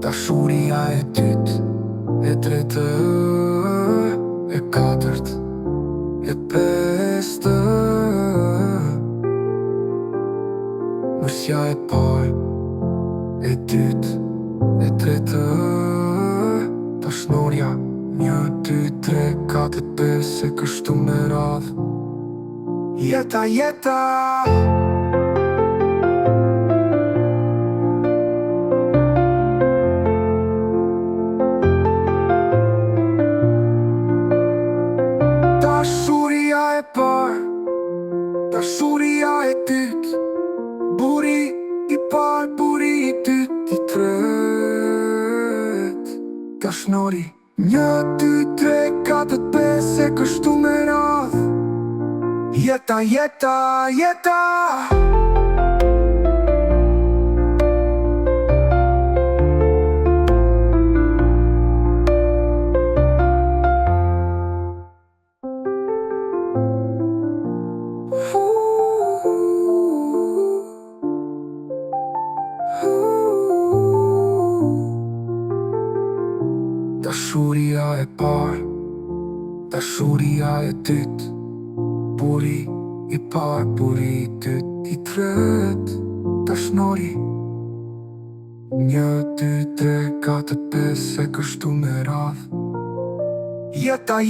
Dashuria e dytë, e tretë, e katërt, e pestë. Mërsja e parë, e dytë, e tretë, dashnurja 1, 2, 3, 4, 5 e kështu me radhë. Jeta Dashuria e parë, dashuria e dytë, buri i parë, buri i dytë, i tretë. Dashnori 1, 2, 3, 4, 5 e kështu me radhë. Jeta Dashuria e parë, dashuria e dytë, buri i parë, buri i dytë, i tretë. Dashnori 1, 2, 3, 4, 5 e kështu me radhë. Jeta